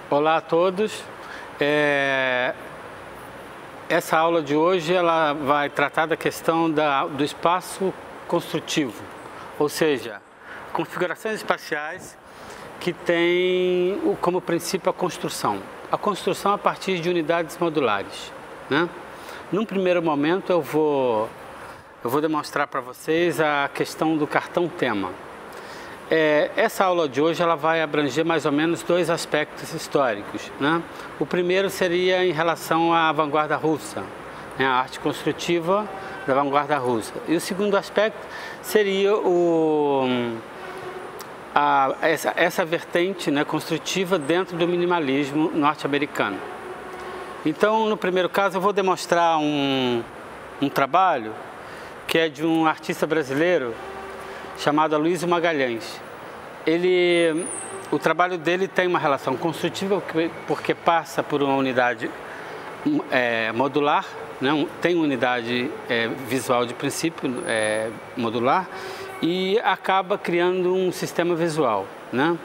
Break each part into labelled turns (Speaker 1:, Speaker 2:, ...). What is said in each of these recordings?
Speaker 1: Olá a todos. Essa aula de hoje ela vai tratar da questão do espaço construtivo, ou seja, configurações espaciais que têm como princípio a construção. A construção a partir de unidades modulares, né? Num primeiro momento eu vou demonstrar para vocês a questão do cartão tema. Essa aula de hoje ela vai abranger mais ou menos dois aspectos históricos, né? O primeiro seria em relação à vanguarda russa, né? A arte construtiva da vanguarda russa. E o segundo aspecto seria essa vertente, né, construtiva dentro do minimalismo norte-americano. Então, no primeiro caso, eu vou demonstrar um trabalho que é de um artista brasileiro chamado Aloysio Magalhães. O trabalho dele tem uma relação construtiva porque passa por uma unidade modular, né? Tem uma unidade visual de princípio modular e acaba criando um sistema visual, né?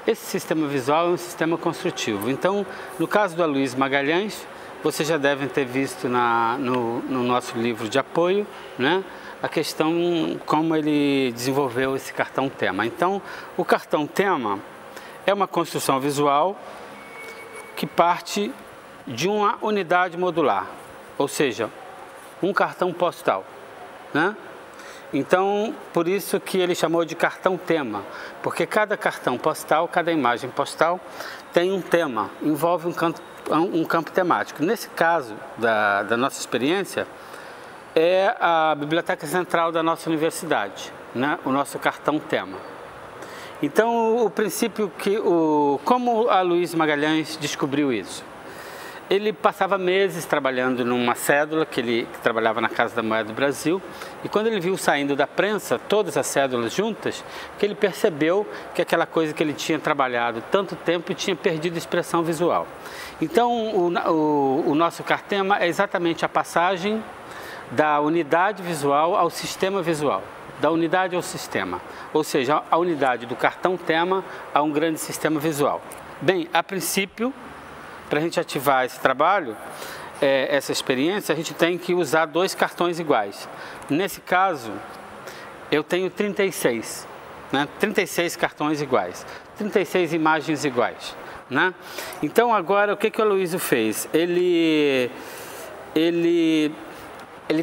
Speaker 1: Esse sistema visual é um sistema construtivo. Então, no caso do Aloysio Magalhães, vocês já devem ter visto no nosso livro de apoio, né? A questão como ele desenvolveu esse cartão tema. Então, o cartão tema é uma construção visual que parte de uma unidade modular, ou seja, um cartão postal, né? Então, por isso que ele chamou de cartão tema, porque cada cartão postal, cada imagem postal tem um tema, envolve um campo temático. Nesse caso da nossa experiência, é a biblioteca central da nossa universidade, né? O nosso cartão tema. Então, o princípio como a Aloysio Magalhães descobriu isso? Ele passava meses trabalhando numa cédula que ele trabalhava na Casa da Moeda do Brasil, e quando ele viu saindo da prensa todas as cédulas juntas, que ele percebeu que aquela coisa que ele tinha trabalhado tanto tempo tinha perdido expressão visual. Então, o nosso cartema é exatamente a passagem da unidade visual ao sistema visual, da unidade ao sistema, ou seja, a unidade do cartão tema a um grande sistema visual. Bem, a princípio, para a gente ativar esse trabalho, essa experiência, a gente tem que usar dois cartões iguais. Nesse caso, eu tenho 36, né? 36 cartões iguais, 36 imagens iguais, né? Então agora o que o Aloysio fez? Ele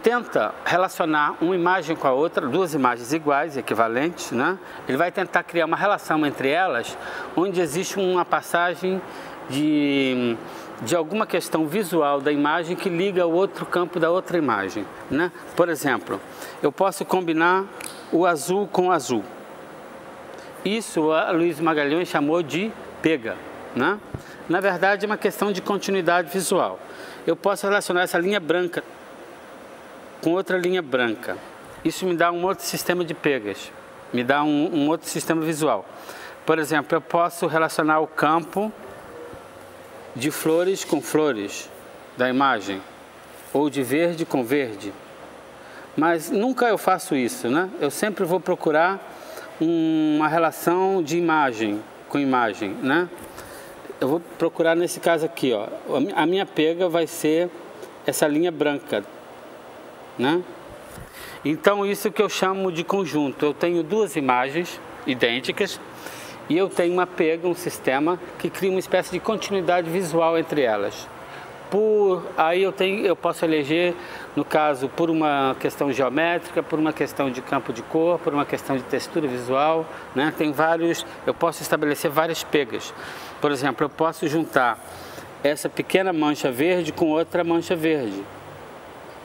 Speaker 1: tenta relacionar uma imagem com a outra, duas imagens iguais, equivalentes, né? Ele vai tentar criar uma relação entre elas, onde existe uma passagem de alguma questão visual da imagem que liga o outro campo da outra imagem, né? Por exemplo, eu posso combinar o azul com o azul. Isso a Aloysio Magalhães chamou de pega, né? Na verdade, é uma questão de continuidade visual. Eu posso relacionar essa linha branca com outra linha branca. Isso me dá um outro sistema de pegas, me dá um outro sistema visual. Por exemplo, eu posso relacionar o campo de flores com flores da imagem, ou de verde com verde. Mas nunca eu faço isso, né? Eu sempre vou procurar uma relação de imagem com imagem, né? Eu vou procurar nesse caso aqui, ó. A minha pega vai ser essa linha branca, né? Então isso que eu chamo de conjunto. Eu tenho duas imagens idênticas e eu tenho uma pega, um sistema que cria uma espécie de continuidade visual entre elas. Aí eu posso eleger, no caso, por uma questão geométrica, por uma questão de campo de cor, por uma questão de textura visual, né? Eu posso estabelecer várias pegas. Por exemplo, eu posso juntar essa pequena mancha verde com outra mancha verde.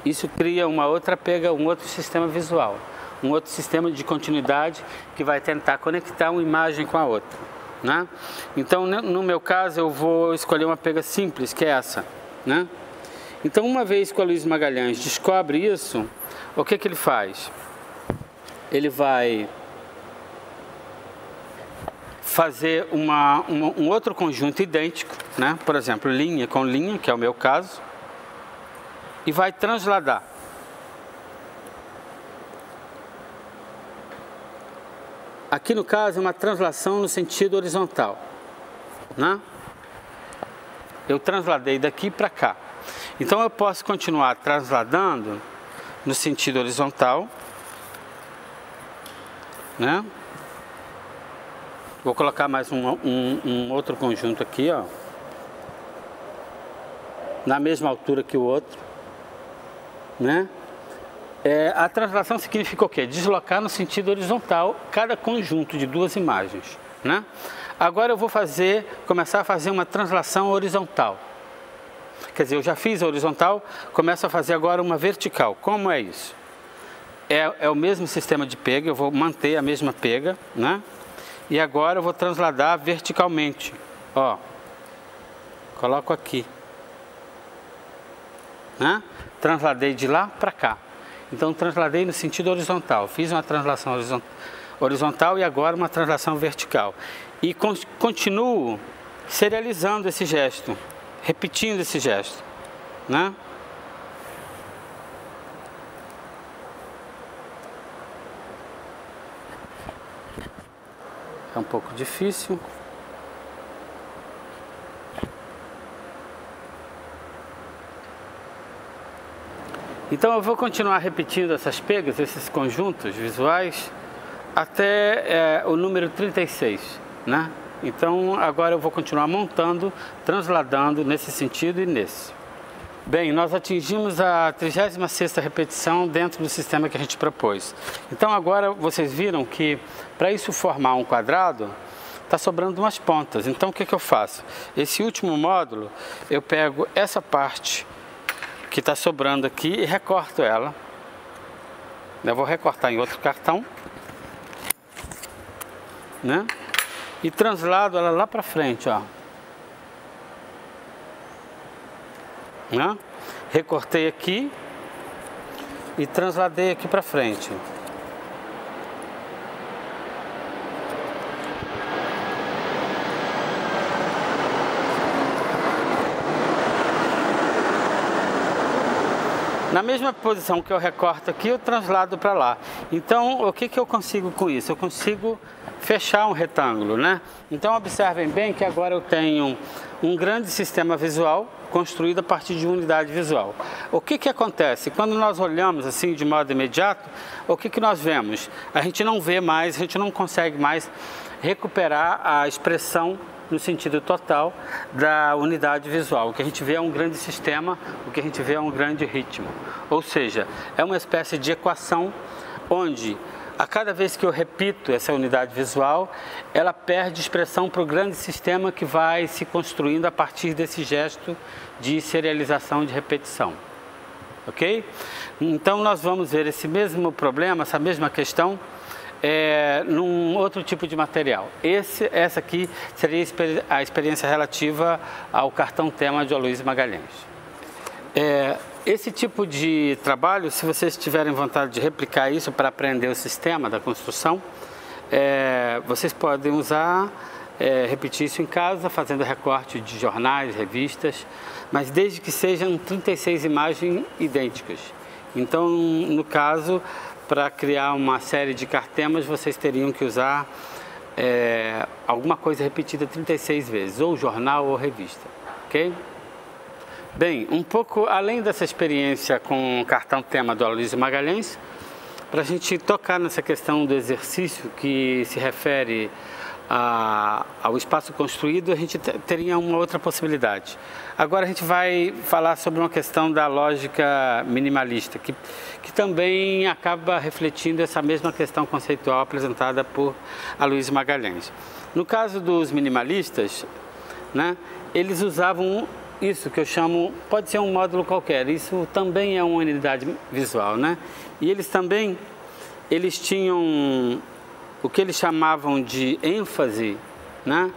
Speaker 1: Isso cria uma outra pega, um outro sistema visual, um outro sistema de continuidade que vai tentar conectar uma imagem com a outra, né? Então, no meu caso, eu vou escolher uma pega simples, que é essa, né? Então, uma vez que o Aloysio Magalhães descobre isso, o que ele faz? Ele vai fazer um outro conjunto idêntico, né? Por exemplo, linha com linha, que é o meu caso, e vai transladar. Aqui no caso é uma translação no sentido horizontal, né? eu transladei daqui para cá. Então eu posso continuar transladando no sentido horizontal, né? Vou colocar mais um outro conjunto aqui, ó, na mesma altura que o outro, né? A translação significa o quê? Deslocar no sentido horizontal cada conjunto de duas imagens, né? Agora eu vou começar a fazer uma translação horizontal. Quer dizer, eu já fiz a horizontal, começo a fazer agora uma vertical. Como é isso? É o mesmo sistema de pega, eu vou manter a mesma pega, né? E agora eu vou transladar verticalmente. Ó, coloco aqui, né? Transladei de lá para cá. Então transladei no sentido horizontal. Fiz uma translação horizontal e agora uma translação vertical. E continuo serializando esse gesto, repetindo esse gesto, né? É um pouco difícil. Então eu vou continuar repetindo essas pegas, esses conjuntos visuais, até o número 36, né? Então agora eu vou continuar montando, transladando nesse sentido e nesse. Bem, nós atingimos a 36ª repetição dentro do sistema que a gente propôs. Então agora vocês viram que para isso formar um quadrado, está sobrando umas pontas. Então o que eu faço? Esse último módulo, eu pego essa parte que está sobrando aqui e recorto ela. Eu vou recortar em outro cartão, né? E translado ela lá para frente, ó. Né? Recortei aqui e transladei aqui para frente. Na mesma posição que eu recorto aqui, eu translado para lá. Então, o que eu consigo com isso? Eu consigo fechar um retângulo, né? Então, observem bem que agora eu tenho um grande sistema visual construído a partir de unidade visual. O que acontece? Quando nós olhamos assim de modo imediato, o que nós vemos? A gente não vê mais, a gente não consegue mais recuperar a expressão no sentido total da unidade visual. O que a gente vê é um grande sistema, o que a gente vê é um grande ritmo. Ou seja, é uma espécie de equação onde, a cada vez que eu repito essa unidade visual, ela perde expressão para o grande sistema que vai se construindo a partir desse gesto de serialização de repetição. Ok? Então nós vamos ver esse mesmo problema, essa mesma questão, num outro tipo de material. Essa aqui seria a experiência relativa ao cartão tema de Aloysio Magalhães. Esse tipo de trabalho, se vocês tiverem vontade de replicar isso para aprender o sistema da construção, vocês podem usar, repetir isso em casa, fazendo recorte de jornais, revistas, mas desde que sejam 36 imagens idênticas. Então, no caso, para criar uma série de cartemas, vocês teriam que usar alguma coisa repetida 36 vezes, ou jornal ou revista, ok? Bem, um pouco além dessa experiência com o cartão tema do Aloysio Magalhães, para a gente tocar nessa questão do exercício que se refere ao espaço construído, a gente teria uma outra possibilidade. Agora a gente vai falar sobre uma questão da lógica minimalista, que também acaba refletindo essa mesma questão conceitual apresentada por Aloysio Magalhães. No caso dos minimalistas, né, eles usavam isso que eu chamo, pode ser um módulo qualquer, isso também é uma unidade visual, né? E eles tinham o que eles chamavam de ênfase, né?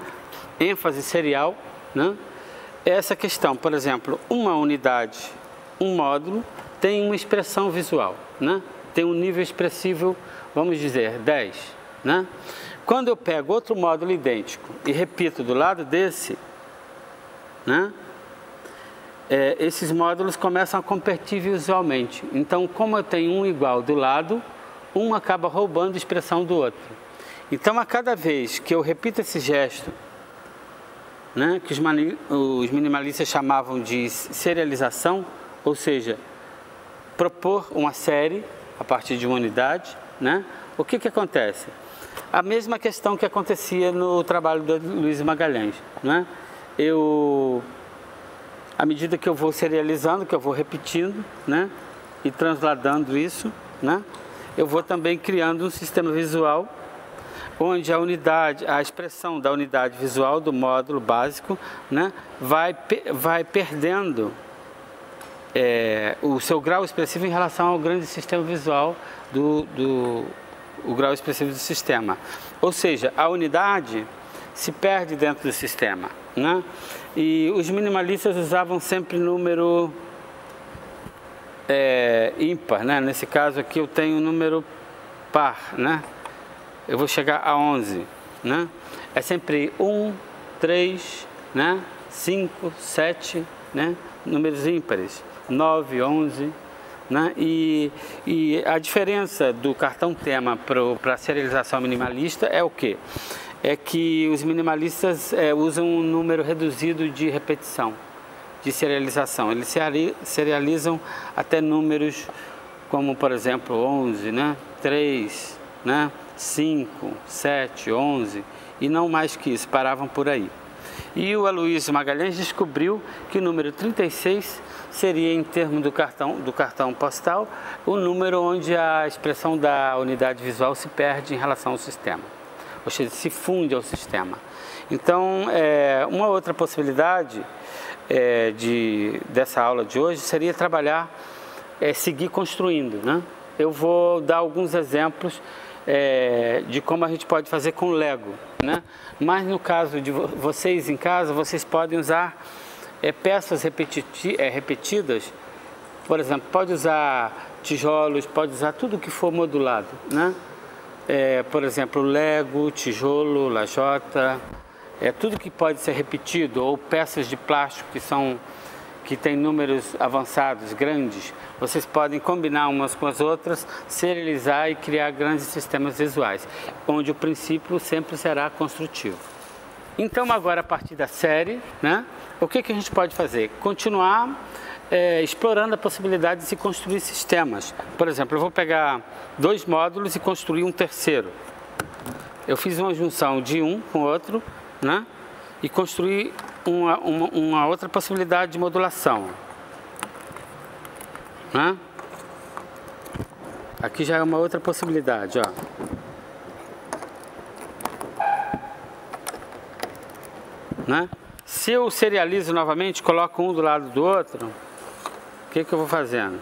Speaker 1: ênfase serial, né? Essa questão, por exemplo, uma unidade, um módulo, tem uma expressão visual, né? Tem um nível expressivo, vamos dizer, 10. Né? Quando eu pego outro módulo idêntico e repito do lado desse, né? Esses módulos começam a competir visualmente. Então, como eu tenho um igual do lado, um acaba roubando a expressão do outro. Então, a cada vez que eu repito esse gesto, né, que os minimalistas chamavam de serialização, ou seja, propor uma série a partir de uma unidade, né? O que acontece? A mesma questão que acontecia no trabalho do Luiz Magalhães, né? À medida que eu vou serializando, que eu vou repetindo, né, e transladando isso, né, eu vou também criando um sistema visual onde a expressão da unidade visual do módulo básico, né, vai perdendo o seu grau expressivo em relação ao grande sistema visual o grau expressivo do sistema. Ou seja, a unidade se perde dentro do sistema, né? E os minimalistas usavam sempre número ímpar, né? Nesse caso aqui eu tenho um número par, né? Eu vou chegar a 11, né? É sempre 1, 3, né? 5, 7, né? Números ímpares, 9, 11, né? E a diferença do cartão tema para a serialização minimalista é o quê? É que os minimalistas usam um número reduzido de repetição, de serialização. Eles serializam até números como, por exemplo, 11, né? 3, né? 5, 7, 11, e não mais que isso, paravam por aí. E o Aloysio Magalhães descobriu que o número 36 seria, em termos do cartão postal, o número onde a expressão da unidade visual se perde em relação ao sistema, ou seja, se funde ao sistema. Então, uma outra possibilidade dessa aula de hoje seria trabalhar, seguir construindo, né? Eu vou dar alguns exemplos de como a gente pode fazer com Lego, né? Mas no caso de vocês em casa, vocês podem usar peças repetidas. Por exemplo, pode usar tijolos, pode usar tudo que for modulado, né? Por exemplo, Lego, tijolo, lajota, tudo que pode ser repetido, ou peças de plástico que tem números avançados, grandes, vocês podem combinar umas com as outras, serializar e criar grandes sistemas visuais, onde o princípio sempre será construtivo. Então, agora, a partir da série, né, o que a gente pode fazer? Continuar explorando a possibilidade de se construir sistemas. Por exemplo, eu vou pegar 2 módulos e construir um terceiro. Eu fiz uma junção de um com o outro, né, e construir uma outra possibilidade de modulação, né? Aqui já é uma outra possibilidade, ó. Né? Se eu serializo novamente, coloco um do lado do outro, o que eu vou fazendo?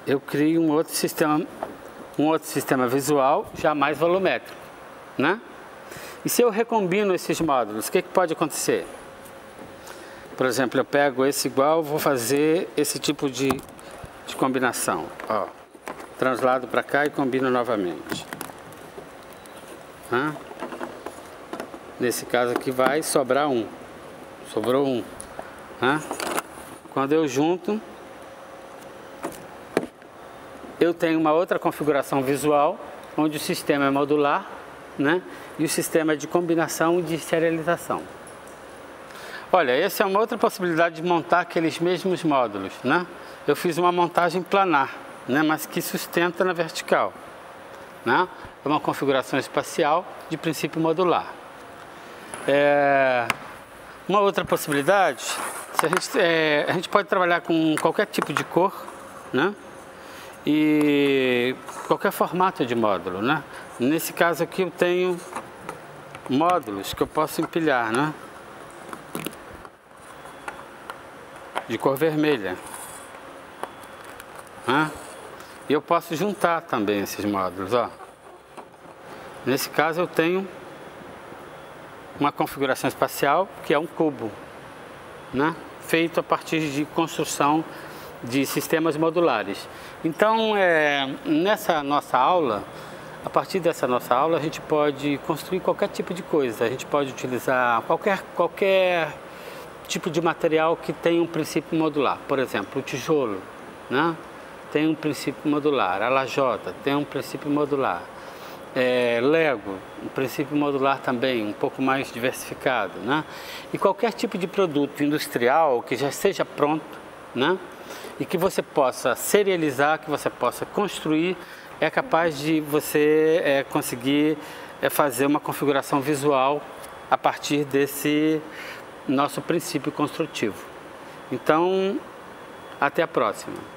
Speaker 1: Eu crio um outro sistema visual já mais volumétrico, né? E se eu recombino esses módulos, o que pode acontecer? Por exemplo, eu pego esse igual, vou fazer esse tipo de combinação, ó. Translado para cá e combino novamente. Né? Nesse caso aqui vai sobrar um. Sobrou um. Né? Quando eu junto, eu tenho uma outra configuração visual, onde o sistema é modular, né? E o sistema é de combinação e de serialização. Olha, essa é uma outra possibilidade de montar aqueles mesmos módulos, né? Eu fiz uma montagem planar, né? Mas que sustenta na vertical, né? É uma configuração espacial de princípio modular. Uma outra possibilidade, a gente pode trabalhar com qualquer tipo de cor, né? E qualquer formato de módulo, né? Nesse caso aqui eu tenho módulos que eu posso empilhar, né? De cor vermelha, né? E eu posso juntar também esses módulos, ó. Nesse caso eu tenho uma configuração espacial que é um cubo, né? Feito a partir de construção de sistemas modulares. Então, nessa nossa aula, a partir dessa nossa aula, a gente pode construir qualquer tipo de coisa. A gente pode utilizar qualquer tipo de material que tenha um princípio modular. Por exemplo, o tijolo, né? Tem um princípio modular. A lajota tem um princípio modular. Lego, um princípio modular também, um pouco mais diversificado, né? E qualquer tipo de produto industrial que já esteja pronto, né? E que você possa serializar, que você possa construir, é capaz de você conseguir fazer uma configuração visual a partir desse nosso princípio construtivo. Então, até a próxima.